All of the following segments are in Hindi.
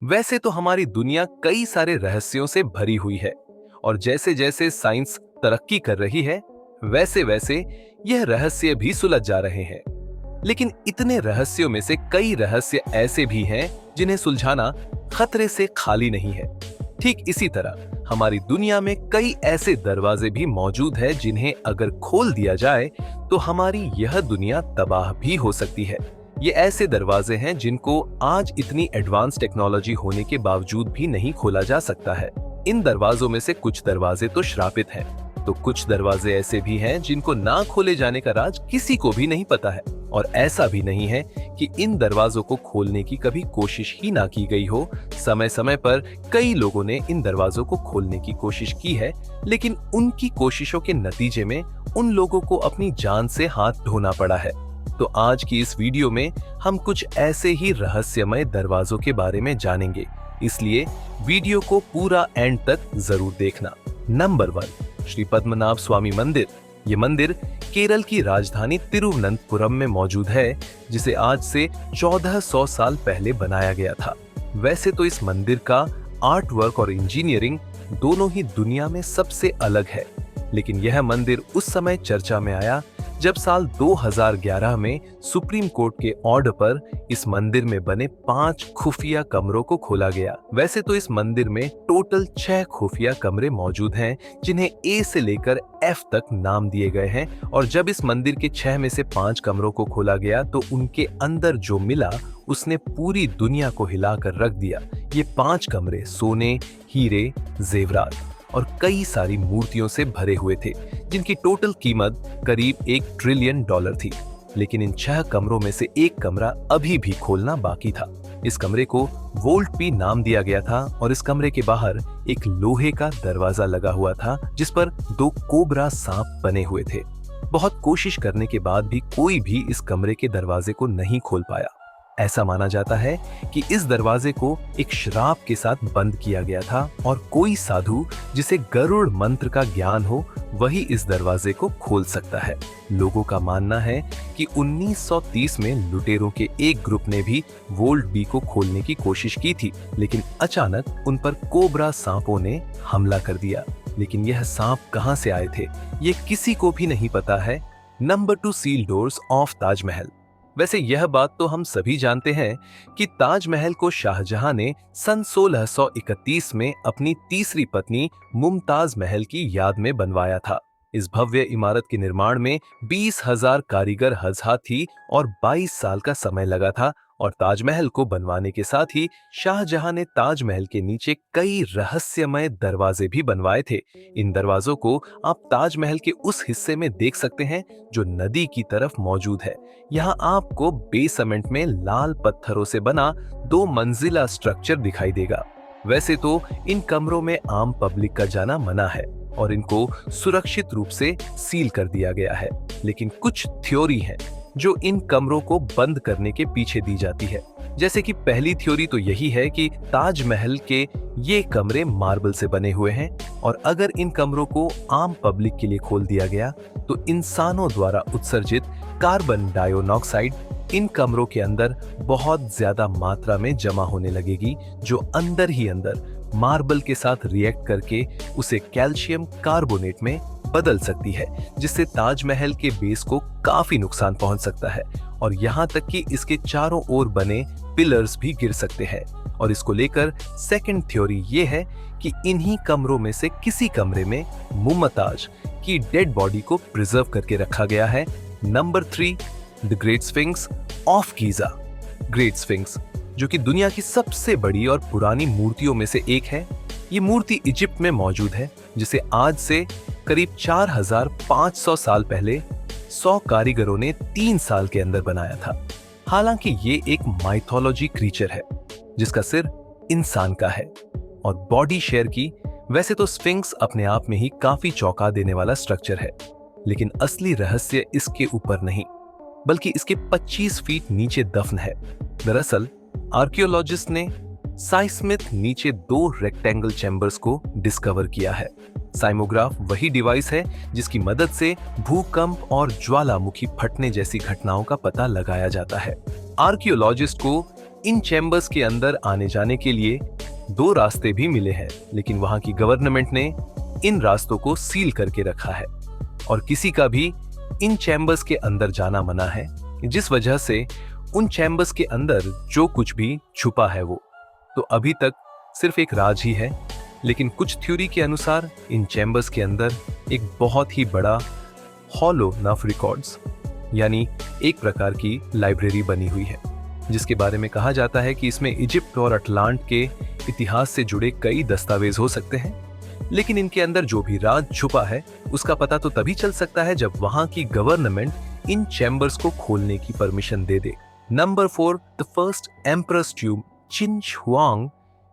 वैसे तो हमारी दुनिया कई सारे रहस्यों से भरी हुई है और जैसे जैसे साइंस तरक्की कर रही है वैसे वैसे यह रहस्य भी सुलझ जा रहे हैं। लेकिन इतने रहस्यों में से कई रहस्य ऐसे भी हैं जिन्हें सुलझाना खतरे से खाली नहीं है। ठीक इसी तरह हमारी दुनिया में कई ऐसे दरवाजे भी मौजूद हैं जिन्हें अगर खोल दिया जाए तो हमारी यह दुनिया तबाह भी हो सकती है। ये ऐसे दरवाजे हैं जिनको आज इतनी एडवांस टेक्नोलॉजी होने के बावजूद भी नहीं खोला जा सकता है। इन दरवाजों में से कुछ दरवाजे तो श्रापित हैं, तो कुछ दरवाजे ऐसे भी हैं जिनको ना खोले जाने का राज किसी को भी नहीं पता है। और ऐसा भी नहीं है कि इन दरवाजों को खोलने की कभी कोशिश ही ना की गई हो। समय समय पर कई लोगों ने इन दरवाजों को खोलने की कोशिश की है, लेकिन उनकी कोशिशों के नतीजे में उन लोगों को अपनी जान से हाथ धोना पड़ा है। तो आज की इस वीडियो में हम कुछ ऐसे ही रहस्यमय दरवाजों के बारे में जानेंगे, इसलिए वीडियो को पूरा एंड तक जरूर देखना। नंबर 1, श्री पद्मनाभ स्वामी मंदिर। ये मंदिर केरल की राजधानी तिरुवनंतपुरम में मौजूद है, जिसे आज से 1400 साल पहले बनाया गया था। वैसे तो इस मंदिर का आर्ट वर्क और इंजीनियरिंग दोनों ही दुनिया में सबसे अलग है, लेकिन यह मंदिर उस समय चर्चा में आया जब साल 2011 में सुप्रीम कोर्ट के ऑर्डर पर इस मंदिर में बने 5 खुफिया कमरों को खोला गया। वैसे तो इस मंदिर में टोटल 6 खुफिया कमरे मौजूद हैं, जिन्हें ए से लेकर एफ तक नाम दिए गए हैं। और जब इस मंदिर के 6 में से 5 कमरों को खोला गया तो उनके अंदर जो मिला उसने पूरी दुनिया को हिलाकर रख दिया। ये 5 कमरे सोने, हीरे, जेवरात और कई सारी मूर्तियों से भरे हुए थे, जिनकी टोटल कीमत करीब $1 ट्रिलियन थी। लेकिन इन 6 कमरों में से एक कमरा अभी भी खोलना बाकी था। इस कमरे को वोल्ट पी नाम दिया गया था और इस कमरे के बाहर एक लोहे का दरवाजा लगा हुआ था, जिस पर 2 कोबरा सांप बने हुए थे। बहुत कोशिश करने के बाद भी कोई भी इस कमरे के दरवाजे को नहीं खोल पाया। ऐसा माना जाता है कि इस दरवाजे को एक श्राप के साथ बंद किया गया था और कोई साधु जिसे गरुड़ मंत्र का ज्ञान हो वही इस दरवाजे को खोल सकता है। लोगों का मानना है कि 1930 में लुटेरों के एक ग्रुप ने भी वोल्ट बी को खोलने की कोशिश की थी, लेकिन अचानक उन पर कोबरा सांपों ने हमला कर दिया। लेकिन यह सांप कहां से आए थे ये किसी को भी नहीं पता है। Number 2, seal doors of Taj Mahal. वैसे यह बात तो हम सभी जानते हैं कि ताजमहल को शाहजहां ने सन 1631 में अपनी तीसरी पत्नी मुमताज महल की याद में बनवाया था। इस भव्य इमारत के निर्माण में 20,000 कारीगर हाजिर थी और 22 साल का समय लगा था। और ताजमहल को बनवाने के साथ ही शाहजहां ने ताजमहल के नीचे कई रहस्यमय दरवाजे भी बनवाए थे। इन दरवाजों को आप ताजमहल के उस हिस्से में देख सकते हैं जो नदी की तरफ मौजूद है। यहाँ आपको बेसमेंट में लाल पत्थरों से बना 2 मंजिला स्ट्रक्चर दिखाई देगा। वैसे तो इन कमरों में आम पब्लिक का जाना मना है और इनको सुरक्षित रूप से सील कर दिया गया है, लेकिन कुछ थ्योरी है जो इन कमरों को बंद करने के पीछे दी जाती है। जैसे कि पहली थ्योरी तो यही है कि ताजमहल के ये कमरे मार्बल से बने हुए हैं और अगर इन कमरों को आम पब्लिक के लिए खोल दिया गया तो इंसानों द्वारा उत्सर्जित कार्बन डाइऑक्साइड इन कमरों के अंदर बहुत ज्यादा मात्रा में जमा होने लगेगी, जो अंदर ही अंदर मार्बल के साथ रिएक्ट करके उसे कैल्शियम कार्बोनेट में बदल सकती है, जिससे ताजमहल के बेस को काफी नुकसान पहुंच सकता है और यहाँ तक कि इसके चारों ओर बने पिलर्स भी गिर सकते हैं। और इसको लेकर सेकंड थ्योरी ये है कि इन्हीं कमरों में से किसी कमरे में मुमताज की डेड बॉडी को प्रिजर्व करके रखा गया है। Number 3, the great sphinx of Giza. Great sphinx जो कि दुनिया की सबसे बड़ी और पुरानी मूर्तियों में से एक है। ये मूर्ति इजिप्ट में मौजूद है, जिसे आज से करीब 4500 साल पहले 100 कारीगरों ने 3 साल के अंदर बनाया था। हालांकि ये एक माइथोलॉजी क्रीचर है जिसका सिर इंसान का है और बॉडी शेयर की। वैसे तो स्फिंक्स अपने आप में ही काफी चौंका देने वाला स्ट्रक्चर है, लेकिन असली रहस्य इसके ऊपर नहीं बल्कि इसके 25 फीट नीचे दफन है। दरअसल आर्कियोलॉजिस्ट ने साइस्मिथ नीचे 2 रेक्टेंगल चैम्बर्स को डिस्कवर किया है। साइमोग्राफ वही डिवाइस है जिसकी मदद से भूकंप और ज्वालामुखी फटने जैसी घटनाओं का पता लगाया जाता है। आर्कियोलॉजिस्ट को इन चैम्बर्स के अंदर आने जाने के लिए 2 रास्ते भी मिले हैं, लेकिन वहां की गवर्नमेंट ने इन रास्तों को सील करके रखा है और किसी का भी इन चैम्बर्स के अंदर जाना मना है, जिस वजह से उन चैम्बर्स के अंदर जो कुछ भी छुपा है वो तो अभी तक सिर्फ एक राज ही है। लेकिन कुछ थ्योरी के अनुसार इन चैम्बर्स के अंदर एक बहुत ही बड़ा हॉलो ऑफ रिकॉर्ड्स यानी एक प्रकार की लाइब्रेरी बनी हुई है, जिसके बारे में कहा जाता है कि इसमें इजिप्ट और अटलांट के इतिहास से जुड़े कई दस्तावेज हो सकते हैं। लेकिन इनके अंदर जो भी राज छुपा है उसका पता तो तभी चल सकता है जब वहां की गवर्नमेंट इन चैम्बर्स को खोलने की परमिशन दे दे। नंबर 4, द फर्स्ट एम्परर्स ट्यूब चिन शुआंग,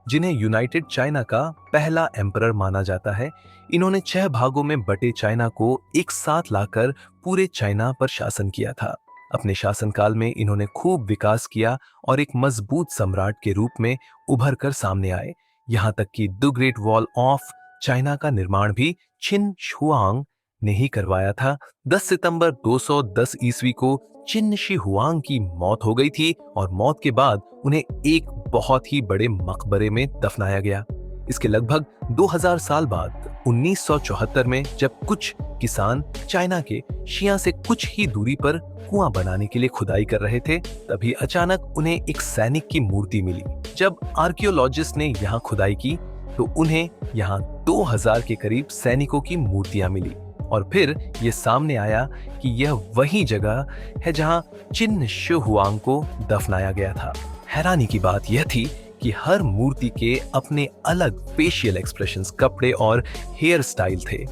जिन्हें यूनाइटेड चाइना का पहला एम्परर माना जाता है। इन्होंने 6 भागों में बटे चाइना को एक साथ लाकर पूरे चाइना पर शासन किया था। अपने शासनकाल में इन्होंने खूब विकास किया और एक मजबूत सम्राट के रूप में उभर कर सामने आए। यहाँ तक कि the great wall of China का निर्माण भी चिन शुआंग ने ही करवाया था। 10 सितंबर 210 ईस्वी को चिन शी हुआंग की मौत हो गई थी और मौत के बाद उन्हें एक बहुत ही बड़े मकबरे में दफनाया गया। इसके लगभग 2000 साल बाद 1974 में जब कुछ किसान चाइना के शिया से कुछ ही दूरी पर कुआं बनाने के लिए खुदाई कर रहे थे, तभी अचानक उन्हें एक सैनिक की मूर्ति मिली। जब आर्कियोलॉजिस्ट ने यहाँ खुदाई की तो उन्हें यहाँ 2000 के करीब सैनिकों की मूर्तियां मिली और फिर ये सामने आया कि यह वही जगह है जहां चिन शी हुआंग को दफनाया गया था। हैरानी की बात यह थी कि हर मूर्ति के अपने अलग फेशियल एक्सप्रेशंस, कपड़े और हेयर स्टाइल थे।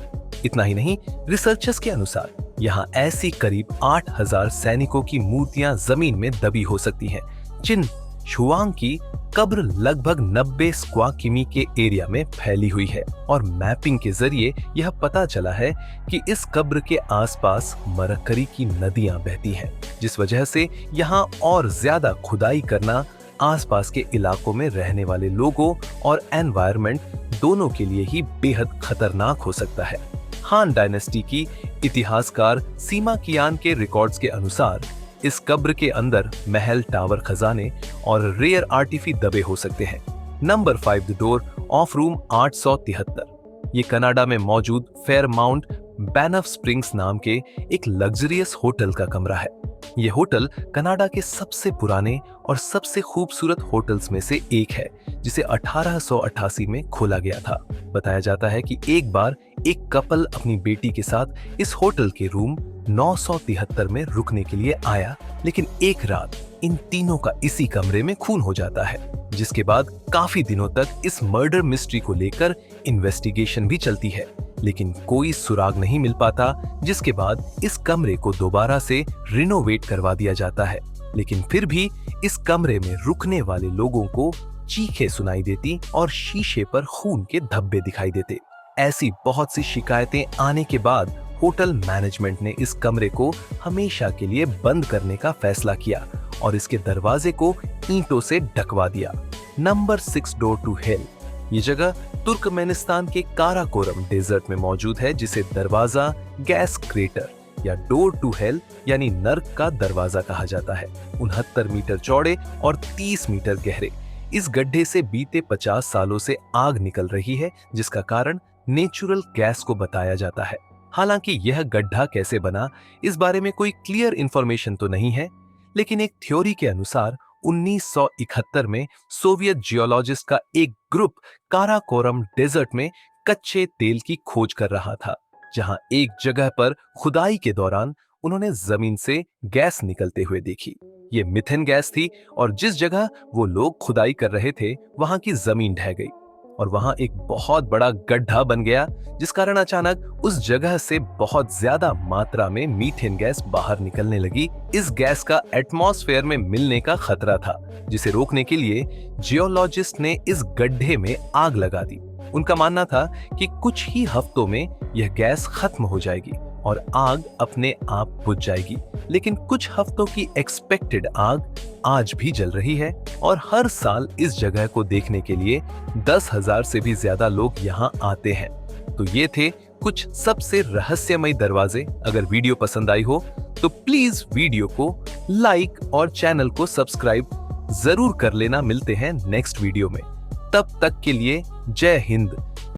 इतना ही नहीं, रिसर्चर्स के अनुसार यहाँ ऐसी करीब 8000 सैनिकों की मूर्तियां जमीन में दबी हो सकती हैं। चिन शुआंग की कब्र लगभग 90 स्क्वायर किमी के एरिया में फैली हुई है और मैपिंग के जरिए यह पता चला है कि इस कब्र के आसपास मरकरी की नदियां बहती हैं, जिस वजह से यहाँ और ज्यादा खुदाई करना आसपास के इलाकों में रहने वाले लोगों और एनवायरनमेंट दोनों के लिए ही बेहद खतरनाक हो सकता है। हान डायनेस्टी की इतिहासकार सीमा कियान के रिकॉर्ड्स के अनुसार इस कब्र के अंदर महल, टावर, खजाने और रेयर आर्टिफी दबे हो सकते हैं। Number 5, the door of room 873। ये कनाडा में मौजूद फेयरमाउंट बैनफ स्प्रिंग्स नाम के एक लग्जरियस होटल का कमरा है। ये होटल कनाडा के सबसे पुराने और सबसे खूबसूरत होटल्स में से एक है, जिसे 1888 में खोला गया था। बताया जाता है कि एक बार एक कपल अपनी बेटी के साथ इस होटल के रूम 973 में रुकने के लिए आया, लेकिन एक रात इन तीनों का इसी कमरे में खून हो जाता है, जिसके बाद काफी दिनों तक इस मर्डर मिस्ट्री को लेकर इन्वेस्टिगेशन भी चलती है, लेकिन कोई सुराग नहीं मिल पाता। जिसके बाद इस कमरे को दोबारा से रिनोवेट करवा दिया जाता है, लेकिन फिर भी इस कमरे में रुकने वाले लोगों को चीखें सुनाई देती और शीशे पर खून के धब्बे दिखाई देते। ऐसी बहुत सी शिकायतें आने के बाद होटल मैनेजमेंट ने इस कमरे को हमेशा के लिए बंद करने का फैसला किया और इसके दरवाजे को ईंटों से ढकवा दिया। Number 6, door to hell. ये जगह तुर्कमेनिस्तान के काराकोरम डेजर्ट में मौजूद है, जिसे दरवाजा गैस क्रेटर या डोर टू हेल यानी नर्क का दरवाजा कहा जाता है। 69 मीटर चौड़े और 30 मीटर गहरे इस गड्ढे से बीते 50 सालों से आग निकल रही है, जिसका कारण नेचुरल गैस को बताया जाता है। हालांकि यह गड्ढा कैसे बना, इस बारे में कोई क्लियर इंफॉर्मेशन तो नहीं है, लेकिन एक थ्योरी के अनुसार 1971 में सोवियत जियोलॉजिस्ट का एक ग्रुप काराकोरम डेजर्ट में कच्चे तेल की खोज कर रहा था, जहां एक जगह पर खुदाई के दौरान उन्होंने जमीन से गैस निकलते हुए देखी। ये मिथेन गैस थी और जिस जगह वो लोग खुदाई कर रहे थे वहां की जमीन ढह गई और वहां एक बहुत बड़ा गड्ढा बन गया, जिस कारण अचानक उस जगह से बहुत ज्यादा मात्रा में मीथेन गैस बाहर निकलने लगी। इस गैस का एटमॉस्फेयर में मिलने का खतरा था, जिसे रोकने के लिए जियोलॉजिस्ट ने इस गड्ढे में आग लगा दी। उनका मानना था कि कुछ ही हफ्तों में यह गैस खत्म हो जाएगी और आग अपने आप बुझ जाएगी, लेकिन कुछ हफ्तों की एक्सपेक्टेड आग आज भी जल रही है और हर साल इस जगह को देखने के लिए 10,000 से भी ज्यादा लोग यहाँ आते हैं। तो ये थे कुछ सबसे रहस्यमय दरवाजे। अगर वीडियो पसंद आई हो तो प्लीज वीडियो को लाइक और चैनल को सब्सक्राइब जरूर कर लेना। मिलते हैं नेक्स्ट वीडियो में, तब तक के लिए जय हिंद,